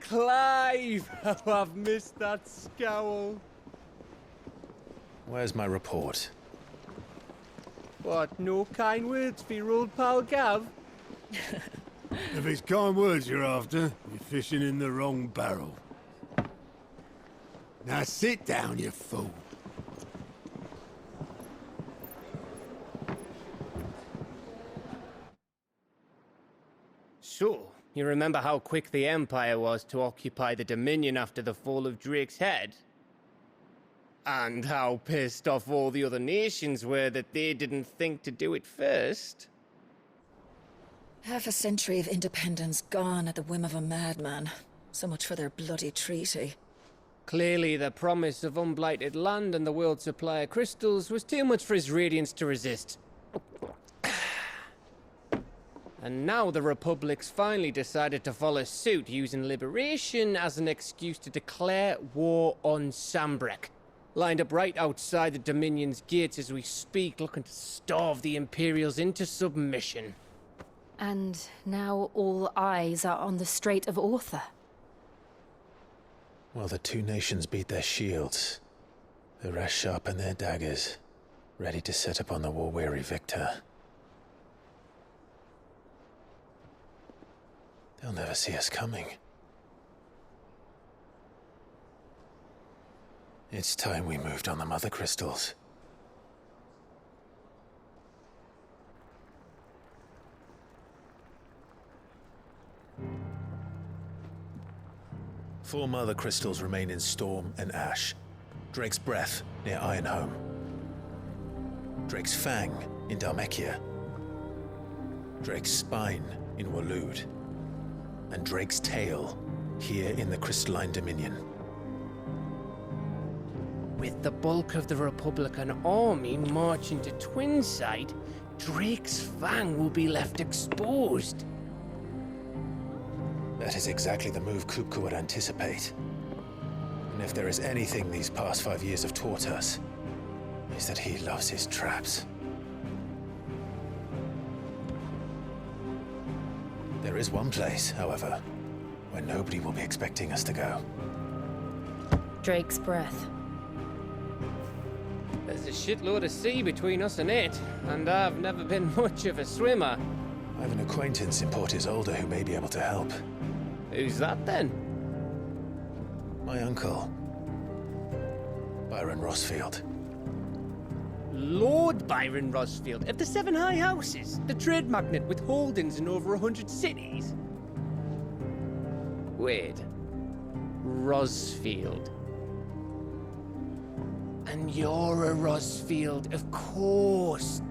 Clive! Oh, I've missed that scowl. Where's my report? What, no kind words for your old pal Gav? If it's kind words you're after, you're fishing in the wrong barrel. Now sit down, you fool. So, you remember how quick the Empire was to occupy the Dominion after the fall of Drake's head? And how pissed off all the other nations were that they didn't think to do it first? Half a century of independence gone at the whim of a madman. So much for their bloody treaty. Clearly, the promise of unblighted land and the world's supply of crystals was too much for his radiance to resist. And now the Republic's finally decided to follow suit, using liberation as an excuse to declare war on Sambrek. Lined up right outside the Dominion's gates as we speak, looking to starve the Imperials into submission. And now all eyes are on the Strait of Author. Well, the two nations beat their shields. The rest sharpen their daggers, ready to set upon the war-weary victor. They'll never see us coming. It's time we moved on the mother crystals. Four mother crystals remain in Storm and Ash. Drake's Breath near Ironhome. Drake's Fang in Dhalmekia. Drake's Spine in Waloed. And Drake's Tail here in the Crystalline Dominion. With the bulk of the Republican army marching to Twinside, Drake's Fang will be left exposed. That is exactly the move Kupka would anticipate. And if there is anything these past 5 years have taught us, is that he loves his traps. There is one place, however, where nobody will be expecting us to go. Drake's Breath. There's a shitload of sea between us and it, and I've never been much of a swimmer. I have an acquaintance in Port Isolde who may be able to help. Who's that then? My uncle, Byron Rossfield. Lord Byron Rossfield of the Seven High Houses, the trade magnate with holdings in over 100 cities. Wait, Rossfield. And you're a Rossfield, of course.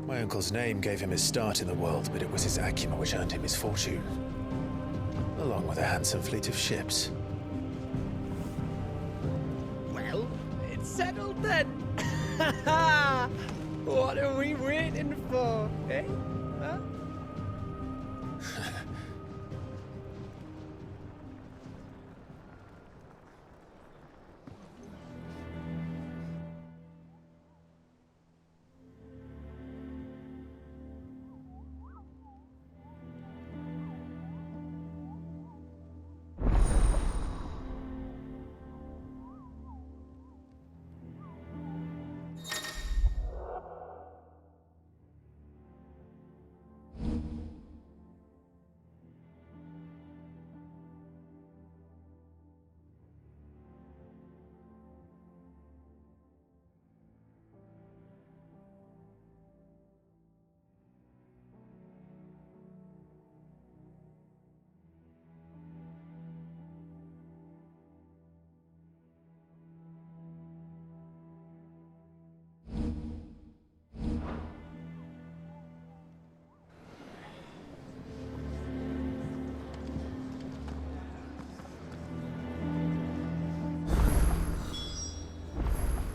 My uncle's name gave him his start in the world, but it was his acumen which earned him his fortune, along with a handsome fleet of ships. Well, it's settled then. What are we waiting for, eh? Huh?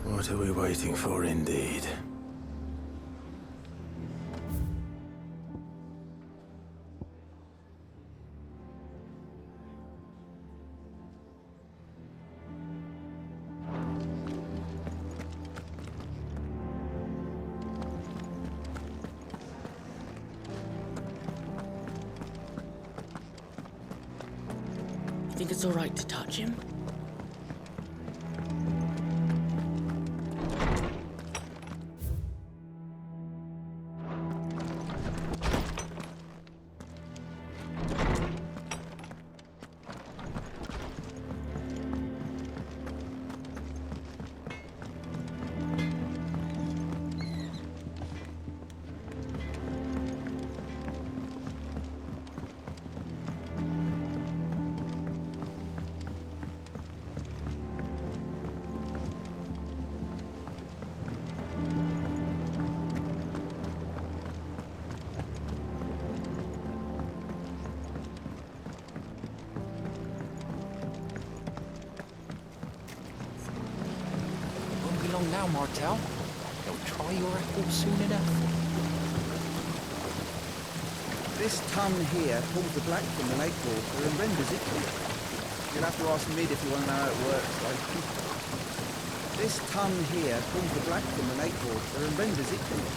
What are we waiting for, indeed? it's all right to touch him. Won't be long now, Martel. They'll try your apples soon enough. This ton here pulls the black from the lake water and renders it clear. You'll have to ask Mid if you want to know how it works, though. This ton here pulls the black from the lake water and renders it clear.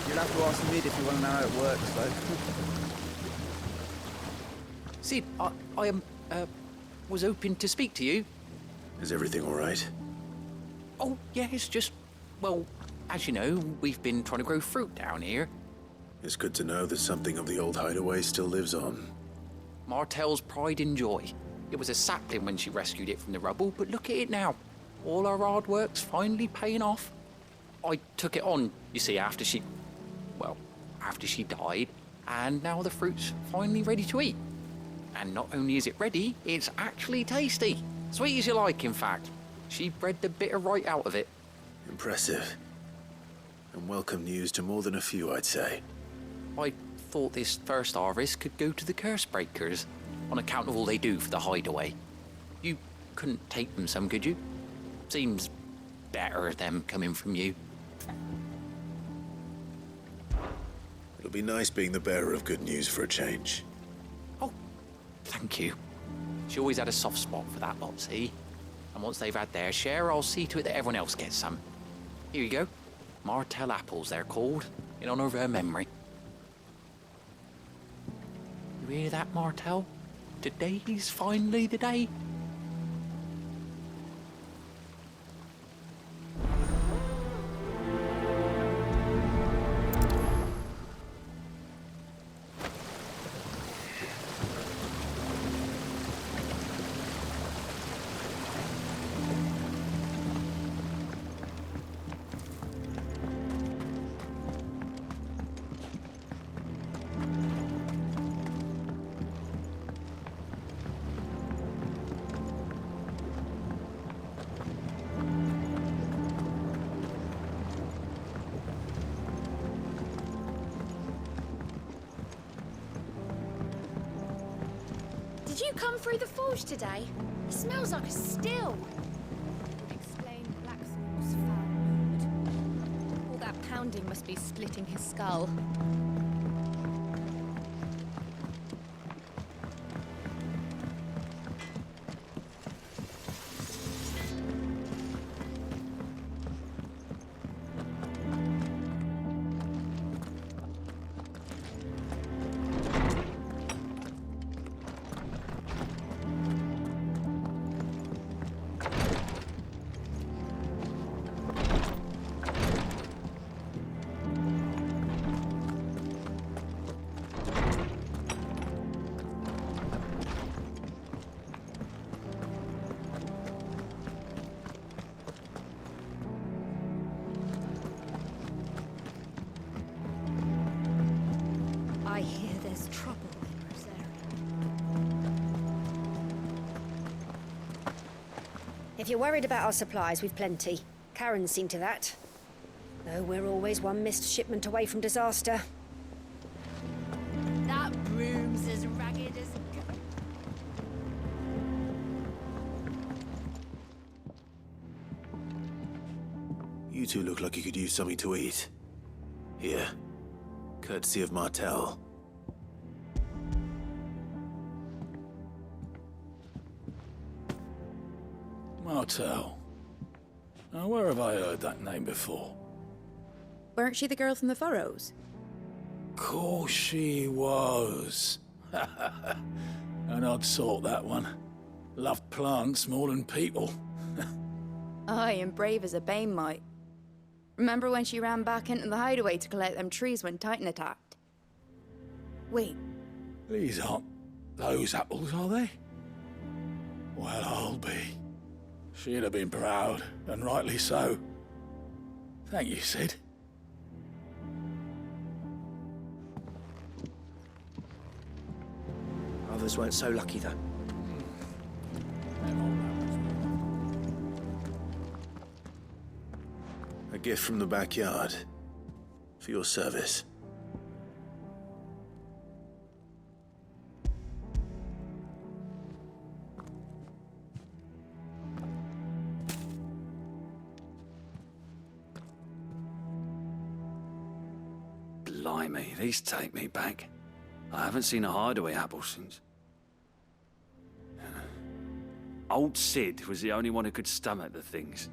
You'll have to ask Mid if you want to know how it works, though. Sid, I was hoping to speak to you. Is everything all right? Oh, yeah, it's just, well, as you know, we've been trying to grow fruit down here. It's good to know that something of the old hideaway still lives on. Martel's pride and joy. It was a sapling when she rescued it from the rubble, but look at it now. All our hard work's finally paying off. I took it on, you see, after she died, and now the fruit's finally ready to eat. And not only is it ready, it's actually tasty. Sweet as you like, in fact. She bred the bitter right out of it. Impressive. And welcome news to more than a few, I'd say. I thought this first harvest could go to the curse breakers, on account of all they do for the hideaway. You couldn't take them some, could you? Seems better them coming from you. It'll be nice being the bearer of good news for a change. Oh, thank you. She always had a soft spot for that lot, see? And once they've had their share, I'll see to it that everyone else gets some. Here you go. Martel apples, they're called, in honor of her memory. You hear that, Martel? Today's finally the day. Did you come through the forge today? It smells like a still. Would explain Blacksmith's foul mood. All that pounding must be splitting his skull. I hear there's trouble in Rosaria. If you're worried about our supplies, we've plenty. Karen's seen to that. Though we're always one missed shipment away from disaster. That broom's as ragged as a gun. You two look like you could use something to eat. Here. Courtesy of Martel. Martel. Now, where have I heard that name before? Weren't she the girl from the Furrows? Course she was. An odd sort, that one. Loved plants more than people. Aye, and brave as a bane might. Remember when she ran back into the hideaway to collect them trees when Titan attacked? Wait, These aren't those apples, are they? Well, I'll be. She'd have been proud, and rightly so. Thank you, Sid. Others weren't so lucky, though. A gift from the backyard. For your service. Blimey, these take me back. I haven't seen a hideaway apple since. Old Sid was the only one who could stomach the things.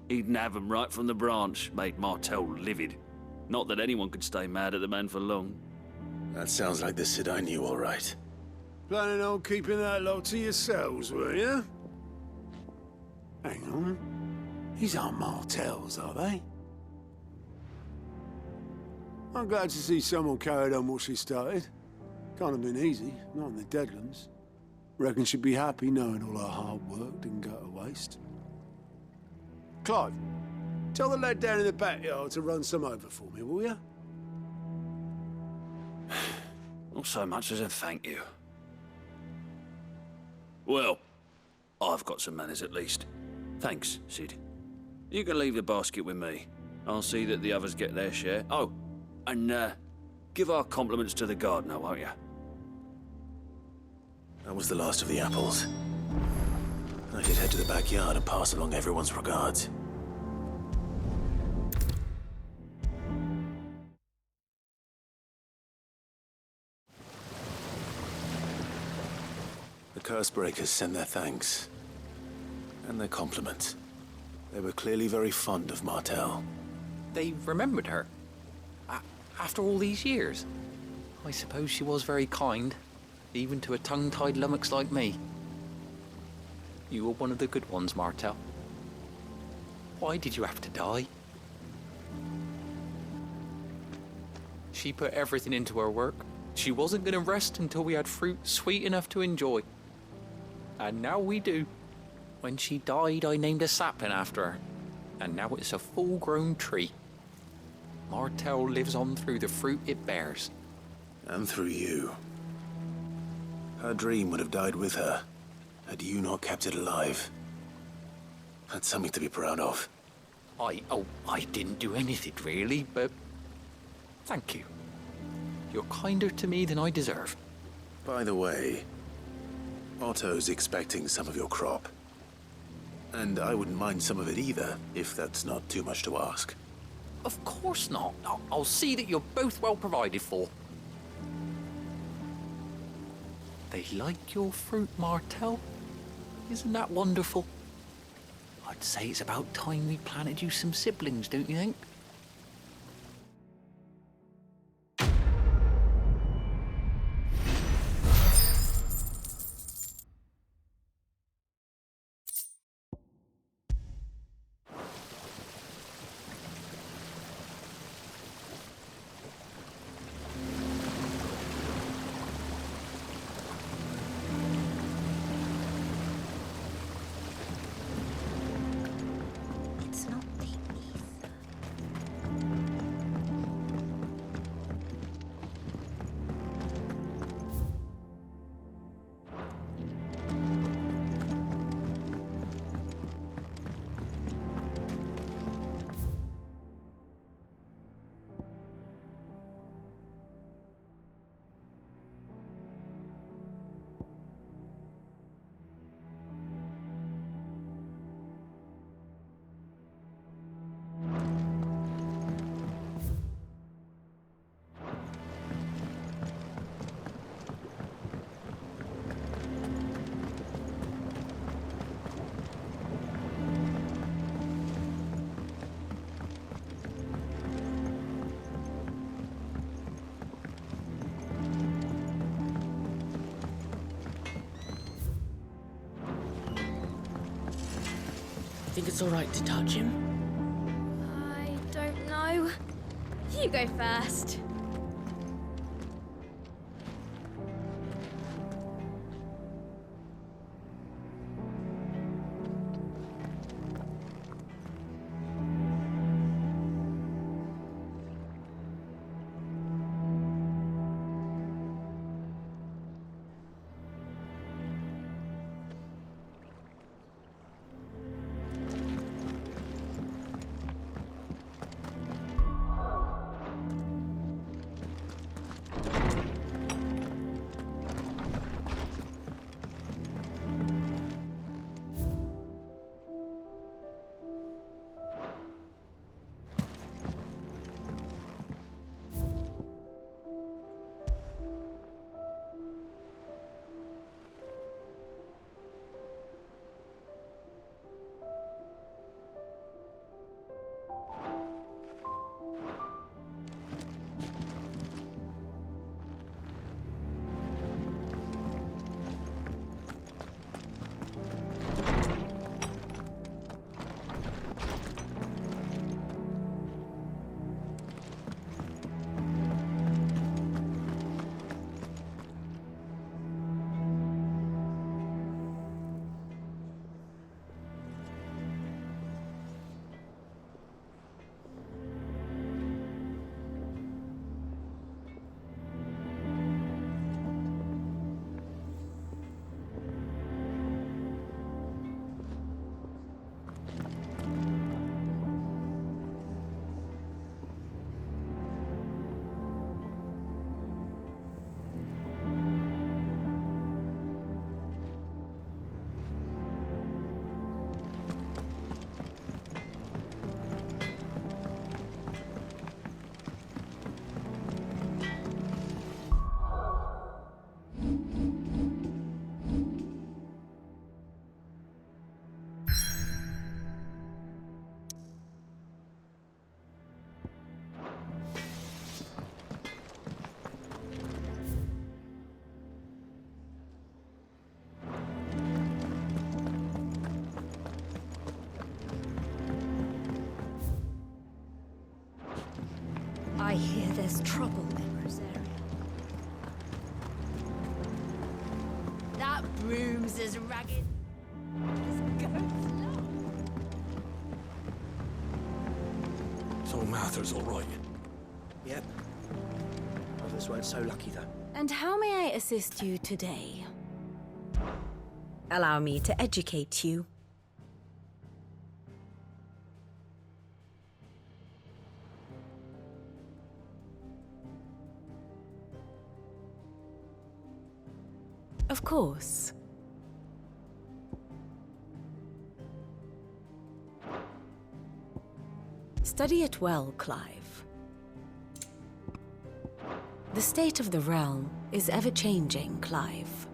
He'd nab 'em right from the branch, made Martell livid. Not that anyone could stay mad at the man for long. That sounds like the Sid I knew, all right. Planning on keeping that lot to yourselves, were you? Hang on. These aren't Martells, are they? I'm glad to see someone carried on what she started. Can't have been easy, not in the Deadlands. Reckon she'd be happy knowing all her hard work didn't go to waste. Clive, tell the lad down in the backyard to run some over for me, will you? Not so much as a thank you. Well, I've got some manners at least. Thanks, Sid. You can leave the basket with me. I'll see that the others get their share. Oh, and give our compliments to the gardener, won't you? That was the last of the apples. I should head to the backyard and pass along everyone's regards. The Cursebreakers send their thanks. And their compliments. They were clearly very fond of Martell. They remembered her. After all these years. I suppose she was very kind, even to a tongue-tied lummox like me. You were one of the good ones, Martell. Why did you have to die? She put everything into her work. She wasn't going to rest until we had fruit sweet enough to enjoy. And now we do. When she died, I named a sapling after her. And now it's a full-grown tree. Martell lives on through the fruit it bears. And through you. Her dream would have died with her, had you not kept it alive. That's something to be proud of. I didn't do anything really, but thank you. You're kinder to me than I deserve. By the way, Otto's expecting some of your crop. And I wouldn't mind some of it either, if that's not too much to ask. Of course not. I'll see that you're both well provided for. They like your fruit, Martell. Isn't that wonderful? I'd say it's about time we planted you some siblings, don't you think? think it's alright to touch him? I don't know. You go first. I hear there's trouble in Rosaria. That broom's as ragged as goat's love. So Martha's all right. Yep. Others weren't so lucky, though. And how may I assist you today? Allow me to educate you. Of course. Study it well, Clive. The state of the realm is ever-changing, Clive.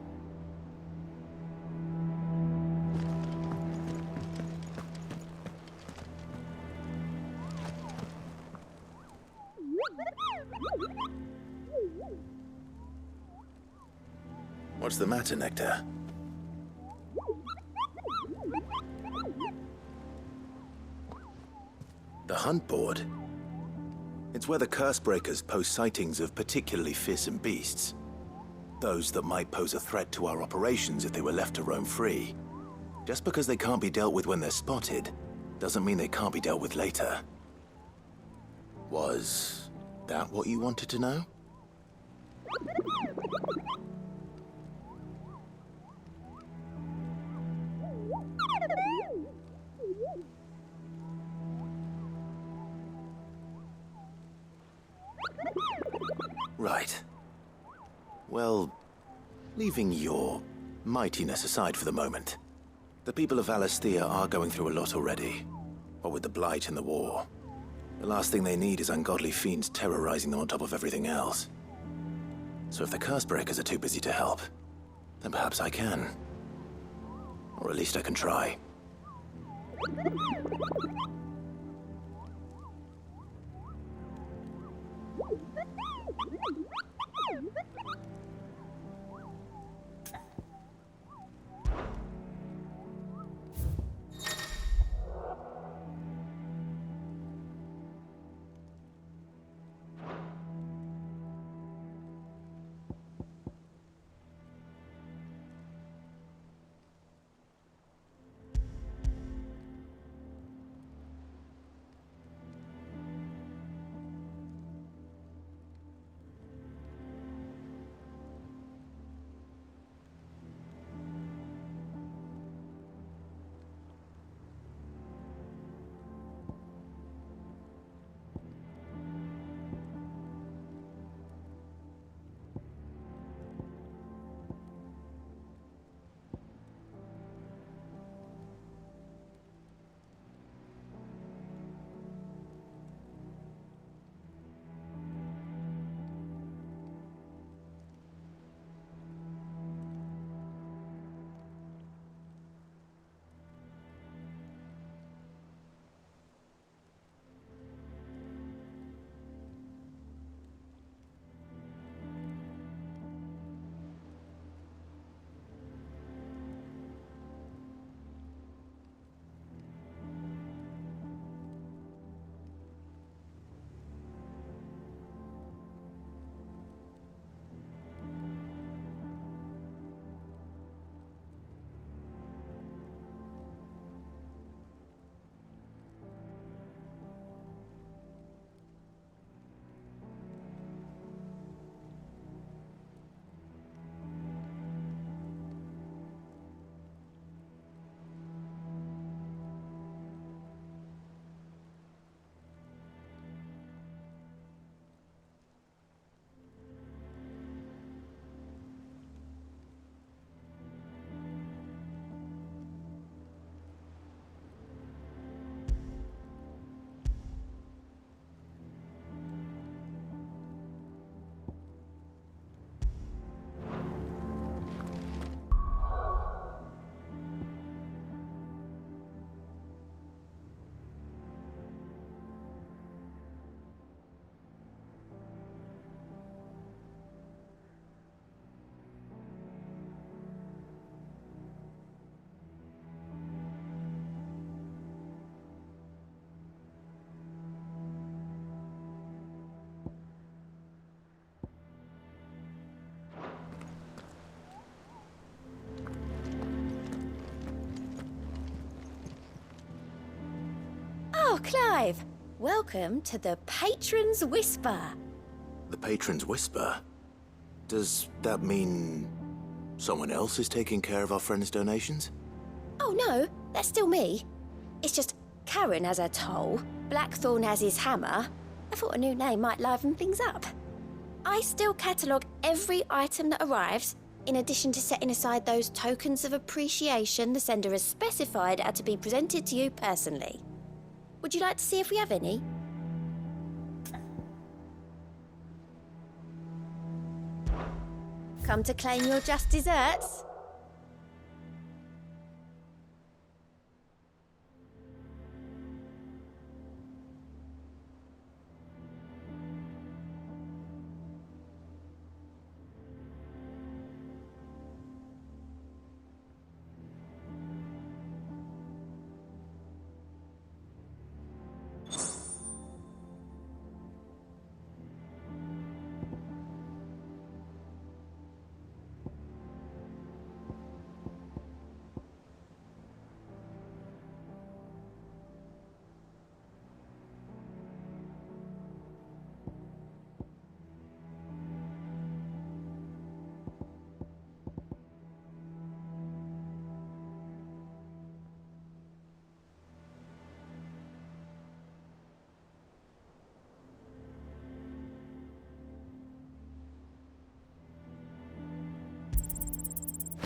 What's the matter, Nectar? The hunt board? It's where the Cursebreakers post sightings of particularly fearsome beasts. Those that might pose a threat to our operations if they were left to roam free. Just because they can't be dealt with when they're spotted, doesn't mean they can't be dealt with later. Was that what you wanted to know? Right. Well, leaving your mightiness aside for the moment, the people of Alastia are going through a lot already. What with the Blight and the war. The last thing they need is ungodly fiends terrorizing them on top of everything else. So if the Cursebreakers are too busy to help, then perhaps I can. Or at least I can try. Clive, welcome to the Patron's Whisper. The Patron's Whisper? Does that mean someone else is taking care of our friend's donations? Oh no, that's still me. It's just Karen has her toll, Blackthorn has his hammer. I thought a new name might liven things up. I still catalogue every item that arrives, in addition to setting aside those tokens of appreciation the sender has specified are to be presented to you personally. Would you like to see if we have any? Come to claim your just desserts?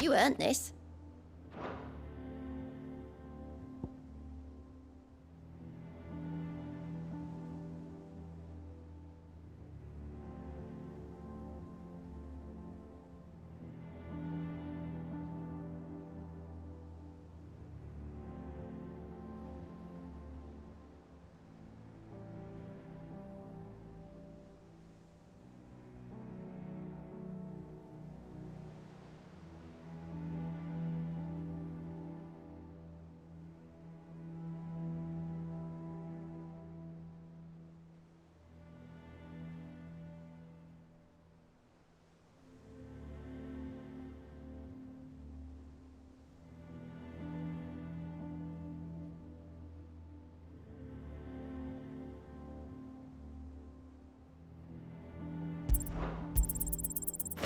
You earned this.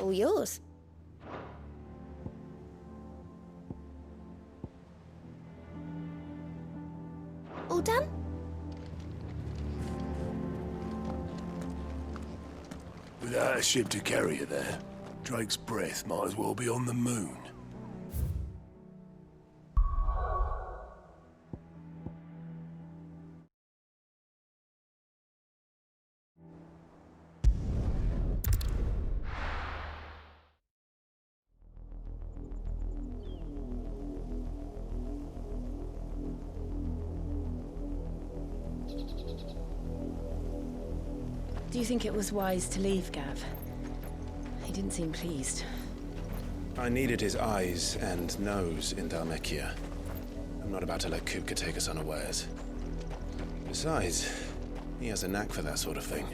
All yours. All done? Without a ship to carry you there, Drake's breath might as well be on the moon. Do you think it was wise to leave, Gav? He didn't seem pleased. I needed his eyes and nose in Dhalmekia. I'm not about to let Kupka take us unawares. Besides, he has a knack for that sort of thing.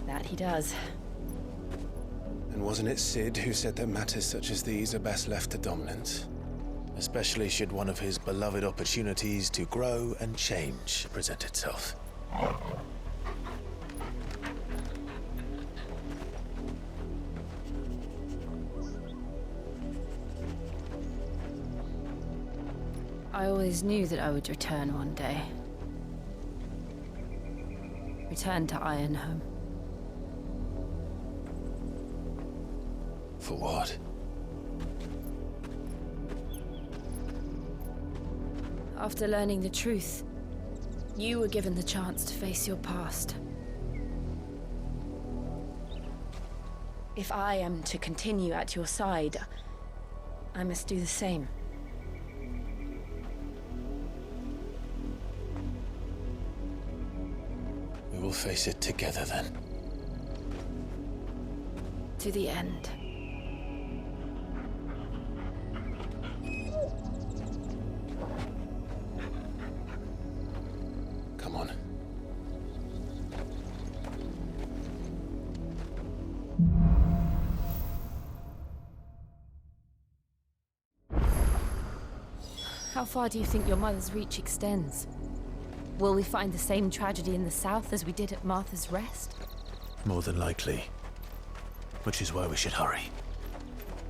That he does. And wasn't it Sid who said that matters such as these are best left to dominance? Especially should one of his beloved opportunities to grow and change present itself. I always knew that I would return one day. Return to Ironhome. For what? After learning the truth, you were given the chance to face your past. If I am to continue at your side, I must do the same. We will face it together then. To the end. Come on. How far do you think your mother's reach extends? Will we find the same tragedy in the south as we did at Martha's Rest? More than likely. Which is why we should hurry.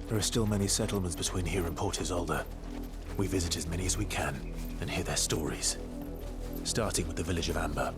There are still many settlements between here and Port Isolde. We visit as many as we can and hear their stories. Starting with the village of Amber.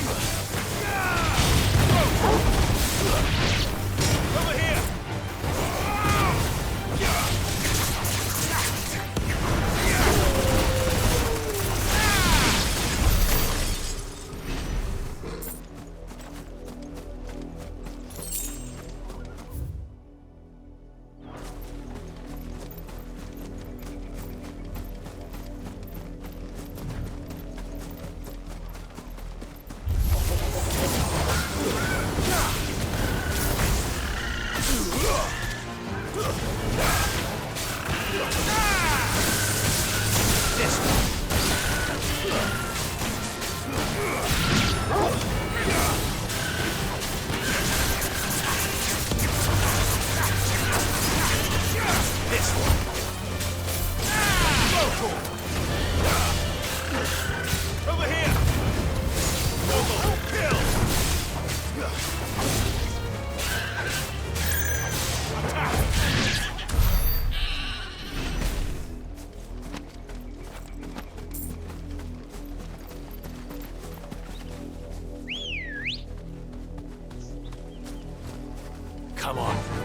Over here! Over here! Double kill! Attack! Come on.